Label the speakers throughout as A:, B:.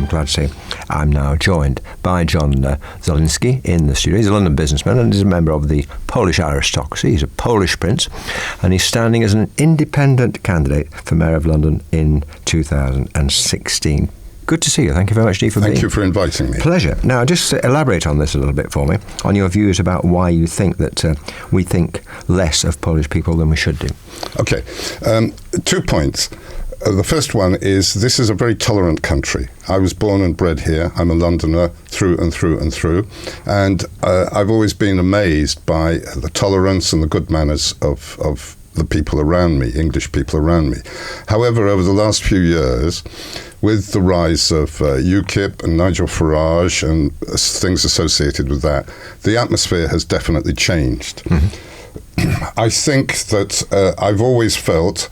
A: I'm glad to say I'm now joined by Janek Żyliński in the studio. He's a London businessman and he's a member of the Polish aristocracy. He's a Polish prince and he's standing as an independent candidate for Mayor of London in 2016. Good to see you. Thank you very much, Steve, for being.
B: Thank you for inviting me.
A: Pleasure. Now, just elaborate on this a little bit for me, on your views about why you think that we think less of Polish people than we should do.
B: Okay. 2 points. The first one is this is a very tolerant country. I was born and bred here. I'm a Londoner through and through and through. And I've always been amazed by the tolerance and the good manners of the people around me, English people around me. However, over the last few years, with the rise of UKIP and Nigel Farage and things associated with that, the atmosphere has definitely changed. Mm-hmm. I think that I've always felt,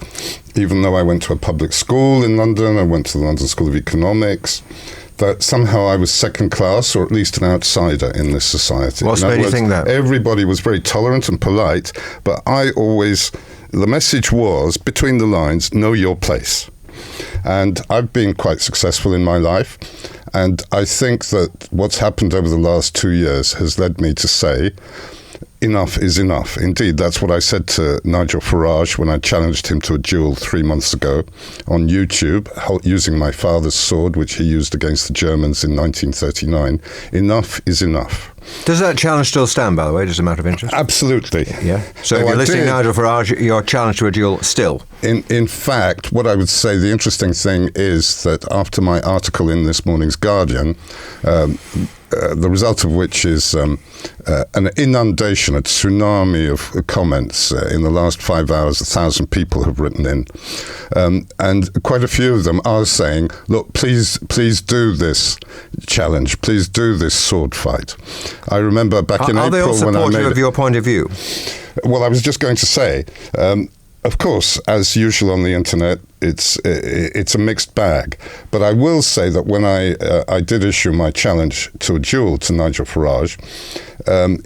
B: even though I went to a public school in London, I went to the London School of Economics, that somehow I was second class or at least an outsider in this society.
A: What's made you think that?
B: Everybody was very tolerant and polite, but the message was, between the lines, know your place. And I've been quite successful in my life. And I think that what's happened over the last 2 years has led me to say, enough is enough. Indeed, that's what I said to Nigel Farage when I challenged him to a duel 3 months ago on YouTube, using my father's sword, which he used against the Germans in 1939. Enough is enough.
A: Does that challenge still stand, by the way, just a matter of interest?
B: Absolutely.
A: Yeah. So if you're listening to Nigel Farage, your challenge to a duel still?
B: In fact, what I would say, the interesting thing is that after my article in this morning's Guardian, the result of which is an inundation, a tsunami of comments. In the last 5 hours, 1,000 people have written in. And quite a few of them are saying, look, please do this challenge. Please do this sword fight. I remember back in April when I
A: Are they all supportive of your point of view?
B: Well, I was just going to say, of course, as usual on the internet, it's a mixed bag. But I will say that when I did issue my challenge to a duel to Nigel Farage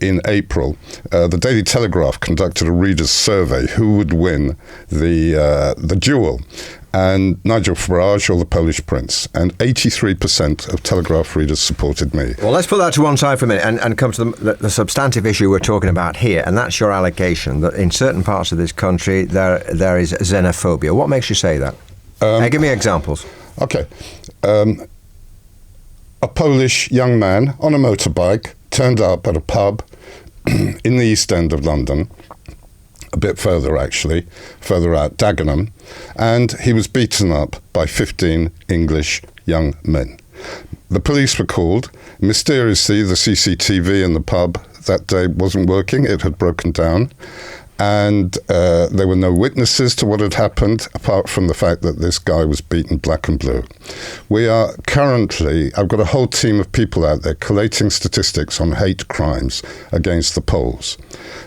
B: in April, the Daily Telegraph conducted a readers' survey who would win the duel. And Nigel Farage or the Polish Prince. And 83% of Telegraph readers supported me.
A: Well, let's put that to one side for a minute and come to the substantive issue we're talking about here, and that's your allegation that in certain parts of this country there is xenophobia. What makes you say that? Give me examples.
B: Okay. A Polish young man on a motorbike turned up at a pub in the East End of London, a bit further actually, further out, Dagenham, and he was beaten up by 15 English young men. The police were called. Mysteriously, the CCTV in the pub that day wasn't working. It had broken down. And there were no witnesses to what had happened, apart from the fact that this guy was beaten black and blue. We are currently, I've got a whole team of people out there collating statistics on hate crimes against the Poles.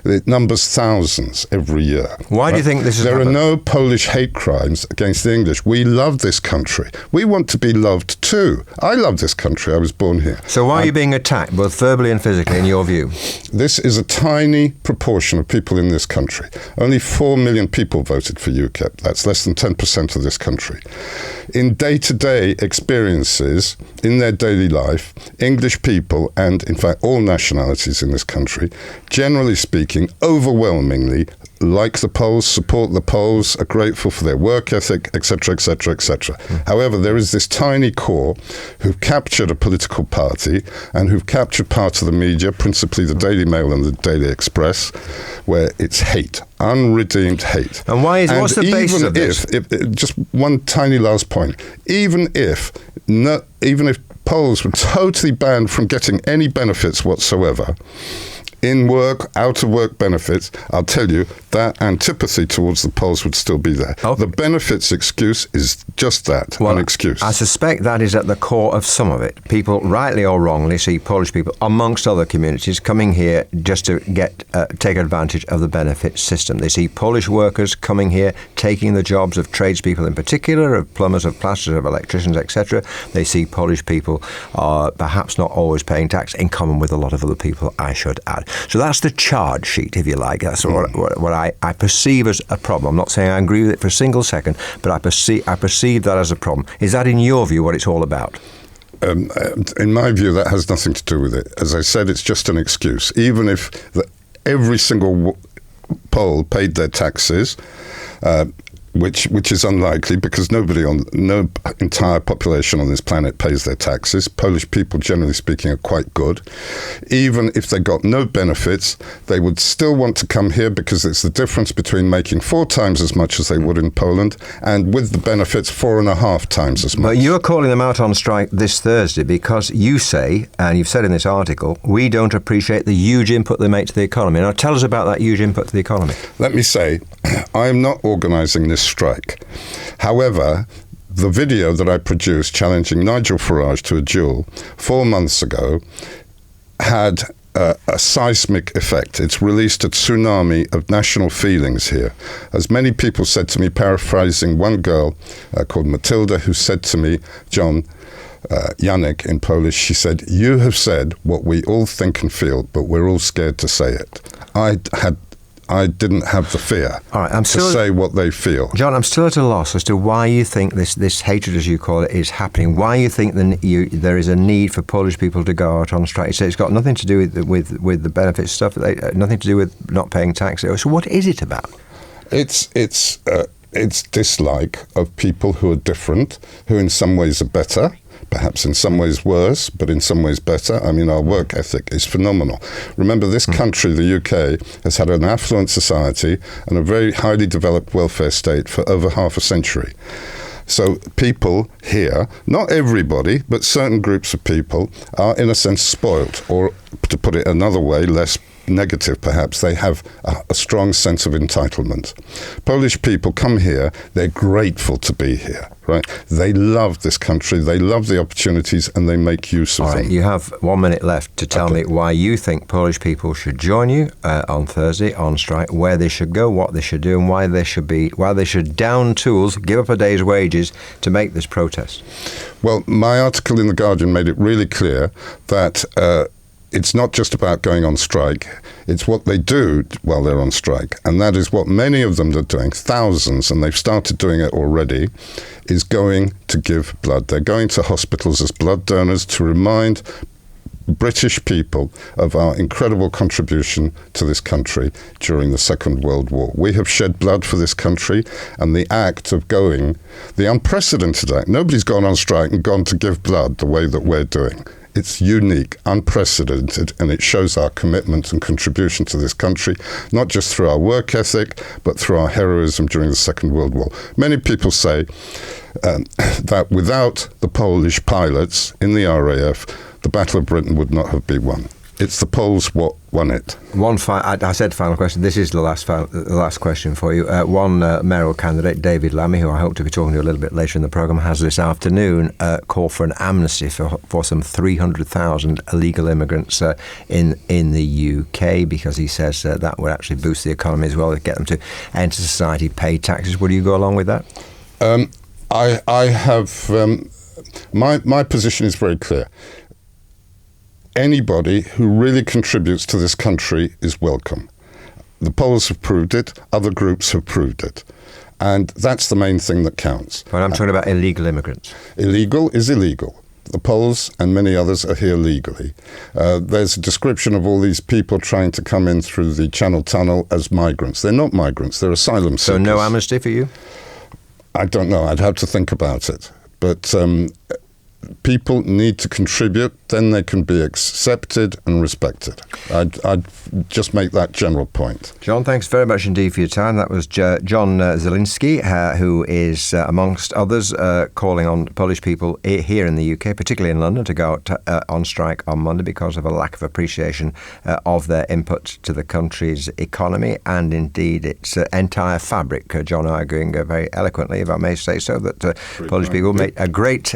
B: It numbers thousands every year.
A: Why do you think this is
B: There are no Polish hate crimes against the English. We love this country. We want to be loved too. I love this country. I was born here.
A: So why are you being attacked, both verbally and physically, in your view?
B: This is a tiny proportion of people in this country. Only 4 million people voted for UKIP. That's less than 10% of this country. In day-to-day experiences, in their daily life, English people, and in fact all nationalities in this country, generally speaking, overwhelmingly like the Poles, support the Poles, are grateful for their work ethic, etc., etc., etc. However, there is this tiny core who've captured a political party and who've captured part of the media, principally the Daily Mail and the Daily Express, where it's hate, unredeemed hate.
A: And why is, what's the basis of this?
B: Just one tiny last point. Even if Poles were totally banned from getting any benefits whatsoever, in work, out of work benefits, I'll tell you, that antipathy towards the Poles would still be there. Okay. The benefits excuse is just that, an excuse.
A: I suspect that is at the core of some of it. People, rightly or wrongly, see Polish people, amongst other communities, coming here just to take advantage of the benefit system. They see Polish workers coming here, taking the jobs of tradespeople in particular, of plumbers, of plasterers, of electricians, etc. They see Polish people are perhaps not always paying tax, in common with a lot of other people, I should add. So that's the charge sheet, if you like. That's what I perceive as a problem. I'm not saying I agree with it for a single second, but I perceive that as a problem. Is that, in your view, what it's all about?
B: In my view, that has nothing to do with it. As I said, it's just an excuse. Even if every single Pole paid their taxes, which is unlikely because no entire population on this planet pays their taxes. Polish people, generally speaking, are quite good. Even if they got no benefits, they would still want to come here because it's the difference between making 4 times as much as they would in Poland and with the benefits 4.5 times as much.
A: But you're calling them out on strike this Thursday because you say, and you've said in this article, we don't appreciate the huge input they make to the economy. Now tell us about that huge input to the economy.
B: Let me say, I am not organising this strike. However, the video that I produced challenging Nigel Farage to a duel 4 months ago had a seismic effect. It's released a tsunami of national feelings here. As many people said to me, paraphrasing one girl called Matilda, who said to me, John, Janek in Polish, she said, you have said what we all think and feel, but we're all scared to say it. I didn't have the fear to say what they feel.
A: John, I'm still at a loss as to why you think this hatred, as you call it, is happening. Why you think there is a need for Polish people to go out on strike. It's got nothing to do with the benefits stuff, nothing to do with not paying taxes. So what is it about?
B: It's dislike of people who are different, who in some ways are better, perhaps in some ways worse, but in some ways better. I mean, our work ethic is phenomenal. Remember, this country, the UK, has had an affluent society and a very highly developed welfare state for over half a century. So people here, not everybody, but certain groups of people are in a sense spoilt, or to put it another way, less negative perhaps, they have a strong sense of entitlement. Polish people come here, they're grateful to be here, right? They love this country, they love the opportunities, and they make use of them.
A: All right, you have 1 minute left to tell me why you think Polish people should join you on Thursday on strike, where they should go, what they should do, and why they should down tools, give up a day's wages to make this protest.
B: Well, my article in The Guardian made it really clear that it's not just about going on strike, it's what they do while they're on strike. And that is what many of them are doing, thousands, and they've started doing it already, is going to give blood. They're going to hospitals as blood donors to remind British people of our incredible contribution to this country during the Second World War. We have shed blood for this country, and the act of going, the unprecedented act, nobody's gone on strike and gone to give blood the way that we're doing. It's unique, unprecedented, and it shows our commitment and contribution to this country, not just through our work ethic, but through our heroism during the Second World War. Many people say that without the Polish pilots in the RAF, the Battle of Britain would not have been won. It's the Poles what won it.
A: I said final question. This is the last question for you. One mayoral candidate, David Lammy, who I hope to be talking to a little bit later in the programme, has this afternoon called for an amnesty for some 300,000 illegal immigrants in the UK, because he says that would actually boost the economy as well, get them to enter society, pay taxes. Would you go along with that?
B: I have... my position is very clear. Anybody who really contributes to this country is welcome. The Poles have proved it, other groups have proved it. And that's the main thing that counts.
A: But I'm talking about illegal immigrants.
B: Illegal is illegal. The Poles and many others are here legally. There's a description of all these people trying to come in through the Channel Tunnel as migrants. They're not migrants, they're asylum seekers.
A: So no amnesty for you?
B: I don't know, I'd have to think about it. But people need to contribute, then they can be accepted and respected. I'd just make that general point.
A: John, thanks very much indeed for your time. That was John Żyliński, who is, amongst others, calling on Polish people here in the UK, particularly in London, to go out on strike on Monday because of a lack of appreciation of their input to the country's economy and indeed its entire fabric. John arguing very eloquently, if I may say so, that Polish people made a great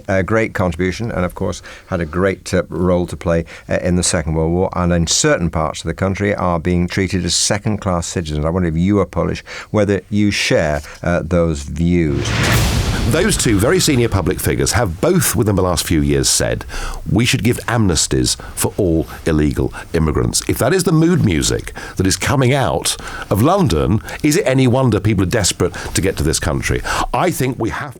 A: contribution and, of course, had a great role to play in the Second World War, and in certain parts of the country are being treated as second-class citizens. I wonder if you are Polish, whether you share those views.
C: Those two very senior public figures have both within the last few years said we should give amnesties for all illegal immigrants. If that is the mood music that is coming out of London, is it any wonder people are desperate to get to this country? I think we have to